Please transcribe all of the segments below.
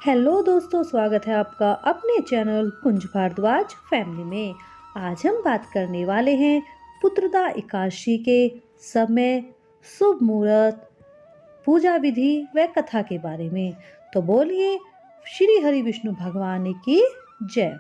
Hello दोस्तों, स्वागत है आपका अपने चैनल कुंज भारद्वाज फैमिली में। आज हम बात करने वाले हैं पुत्रदा एकादशी के समय, शुभ मुहूर्त, पूजा विधि व कथा के बारे में। तो बोलिए श्री हरि विष्णु भगवान की जय।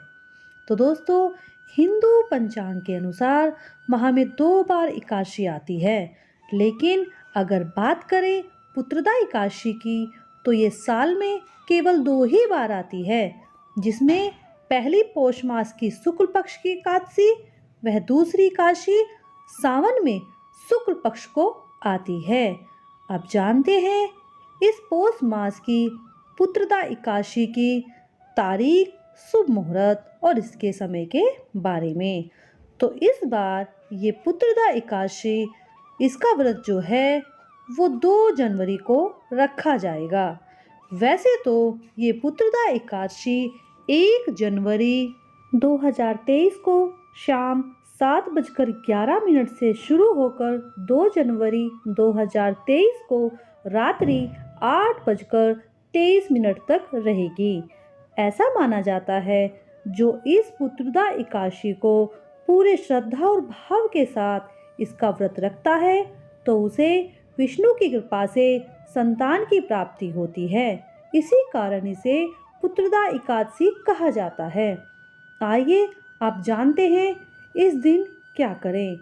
तो दोस्तों, हिंदू पंचांग के अनुसार माह में 2 बार एकादशी आती है, लेकिन अगर बात करें पुत्रदा एकादशी की तो ये साल में केवल 2 ही बार आती है, जिसमें पहली पौष मास की शुक्ल पक्ष की एकादशी वह दूसरी एकादशी सावन में शुक्ल पक्ष को आती है। अब जानते हैं इस पौष मास की पुत्रदा एकादशी की तारीख, शुभ मुहूर्त और इसके समय के बारे में। तो इस बार ये पुत्रदा एकादशी, इसका व्रत जो है वो 2 जनवरी को रखा जाएगा। वैसे तो ये पुत्रदा एकादशी 1 जनवरी 2023 को शाम 7:11 से शुरू होकर 2 जनवरी 2023 को रात्रि 8:23 तक रहेगी। ऐसा माना जाता है जो इस पुत्रदा एकादशी को पूरे श्रद्धा और भाव के साथ इसका व्रत रखता है तो उसे विष्णु की कृपा से संतान की प्राप्ति होती है। इसी कारण इसे पुत्रदा एकादशी कहा जाता है। आइए आप जानते हैं इस दिन क्या करें।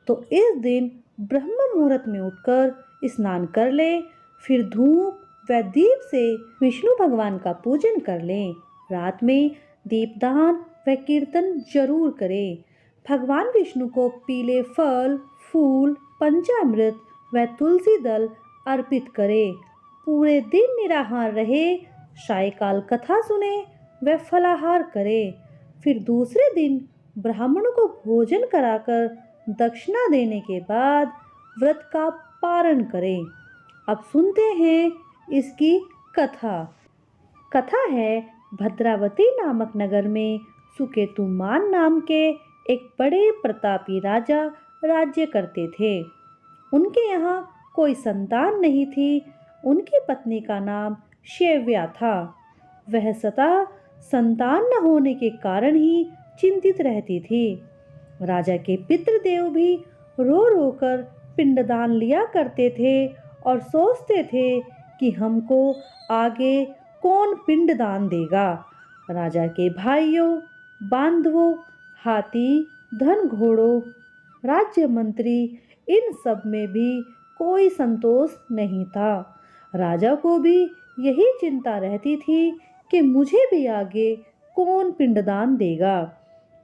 तो इस दिन ब्रह्म मुहूर्त में उठकर स्नान कर लें, फिर धूप व दीप से विष्णु भगवान का पूजन कर लें। रात में दीपदान व कीर्तन जरूर करें। भगवान विष्णु को पीले फल, फूल, पंचामृत व तुलसी दल अर्पित करें। पूरे दिन निराहार रहे, सायकाल कथा सुने व फलाहार करें। फिर दूसरे दिन ब्राह्मणों को भोजन कराकर दक्षिणा देने के बाद व्रत का पारण करें। अब सुनते हैं इसकी कथा। कथा है, भद्रावती नामक नगर में सुकेतुमान नाम के एक बड़े प्रतापी राजा राज्य करते थे। उनके यहाँ कोई संतान नहीं थी। उनकी पत्नी का नाम शैव्या था। वह सदा संतान न होने के कारण ही चिंतित रहती थी। राजा के पितृदेव भी रो रो कर पिंडदान लिया करते थे और सोचते थे कि हमको आगे कौन पिंडदान देगा। राजा के भाइयों, बांधवों, हाथी, धन घोड़ों, राज्य मंत्री, इन सब में भी कोई संतोष नहीं था। राजा को भी यही चिंता रहती थी कि मुझे भी आगे कौन पिंडदान देगा।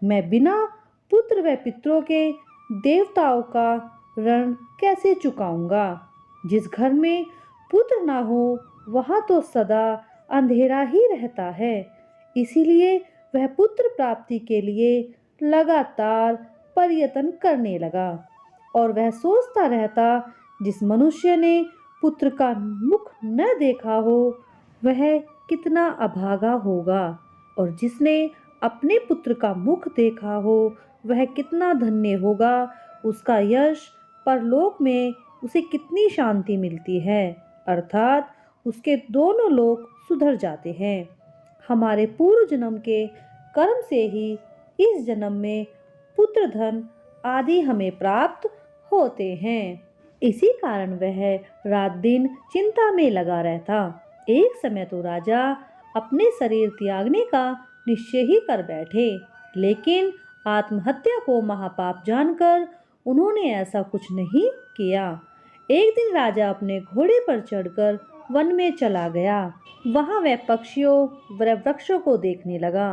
मैं बिना पुत्र व पितरों के देवताओं का ऋण कैसे चुकाऊंगा। जिस घर में पुत्र ना हो वहाँ तो सदा अंधेरा ही रहता है। इसीलिए वह पुत्र प्राप्ति के लिए लगातार प्रयत्न करने लगा और वह सोचता रहता, जिस मनुष्य ने पुत्र का मुख न देखा हो वह कितना अभागा होगा, और जिसने अपने पुत्र का मुख देखा हो वह कितना धन्य होगा। उसका यश परलोक में उसे कितनी शांति मिलती है, अर्थात उसके दोनों लोक सुधर जाते हैं। हमारे पूर्व जन्म के कर्म से ही इस जन्म में पुत्र धन आदि हमें प्राप्त होते हैं। इसी कारण वह रात दिन चिंता में लगा रहता। एक समय तो राजा अपने शरीर त्यागने का निश्चय ही कर बैठे, लेकिन आत्महत्या को महापाप जानकर उन्होंने ऐसा कुछ नहीं किया। एक दिन राजा अपने घोड़े पर चढ़कर वन में चला गया। वहां वह पक्षियों व वृक्षों को देखने लगा।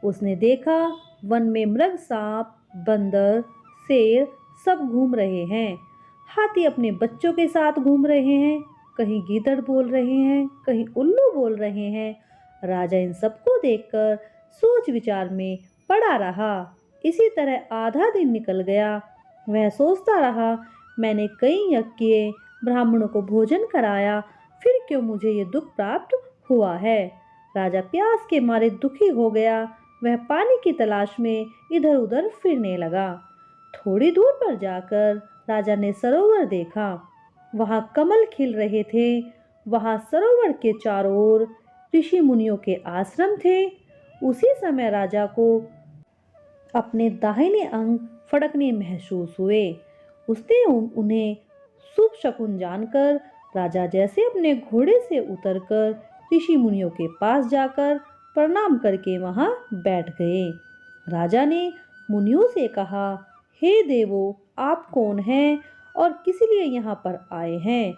उसने देखा वन में मृग, सांप, बंदर, शेर सब घूम रहे हैं। हाथी अपने बच्चों के साथ घूम रहे हैं, कहीं गीदड़ बोल रहे हैं, कहीं उल्लू बोल रहे हैं। राजा इन सबको देखकर सोच विचार में पड़ा रहा। इसी तरह आधा दिन निकल गया। वह सोचता रहा, मैंने कई यज्ञ किए, ब्राह्मणों को भोजन कराया, फिर क्यों मुझे ये दुख प्राप्त हुआ है। राजा प्यास के मारे दुखी हो गया। वह पानी की तलाश में इधर उधर फिरने लगा। थोड़ी दूर पर जाकर राजा ने सरोवर देखा। वहां कमल खिल रहे थे। वहां सरोवर के चारों ओर ऋषि मुनियों के आश्रम थे। उसी समय राजा को अपने दाहिने अंग फड़कने महसूस हुए। उसने उन्हें शुभ शकुन जानकर राजा जैसे अपने घोड़े से उतरकर ऋषि मुनियों के पास जाकर प्रणाम करके वहां बैठ गए। राजा ने मुनियों से कहा, हे देवों, आप कौन हैं और किस लिए यहाँ पर आए हैं?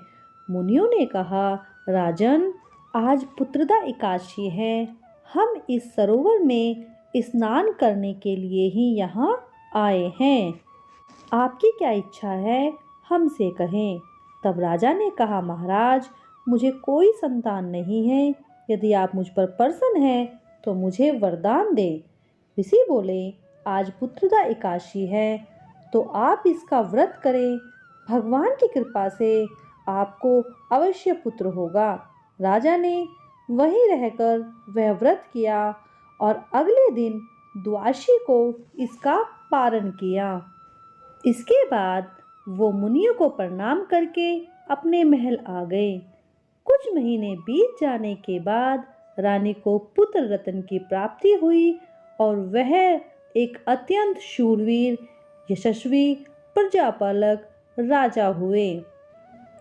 मुनियों ने कहा, राजन, आज पुत्रदा एकादशी है। हम इस सरोवर में स्नान करने के लिए ही यहाँ आए हैं। आपकी क्या इच्छा है, हमसे कहें। तब राजा ने कहा, महाराज, मुझे कोई संतान नहीं है। यदि आप मुझ पर प्रसन्न हैं तो मुझे वरदान दे। ऋषि बोले, आज पुत्रदा एकादशी है तो आप इसका व्रत करें। भगवान की कृपा से आपको अवश्य पुत्र होगा। राजा ने वहीं रहकर वह व्रत किया और अगले दिन द्वादशी को इसका पारण किया। इसके बाद वो मुनियों को प्रणाम करके अपने महल आ गए। कुछ महीने बीत जाने के बाद रानी को पुत्र रत्न की प्राप्ति हुई और वह एक अत्यंत शूरवीर, यशस्वी प्रजापालक राजा हुए।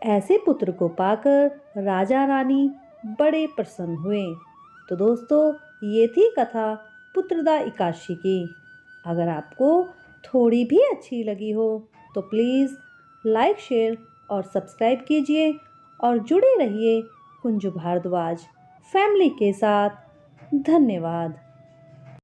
ऐसे पुत्र को पाकर राजा रानी बड़े प्रसन्न हुए। तो दोस्तों, ये थी कथा पुत्रदा एकादशी की। अगर आपको थोड़ी भी अच्छी लगी हो तो प्लीज़ लाइक, शेयर और सब्सक्राइब कीजिए और जुड़े रहिए कुंजू भारद्वाज फैमिली के साथ। धन्यवाद।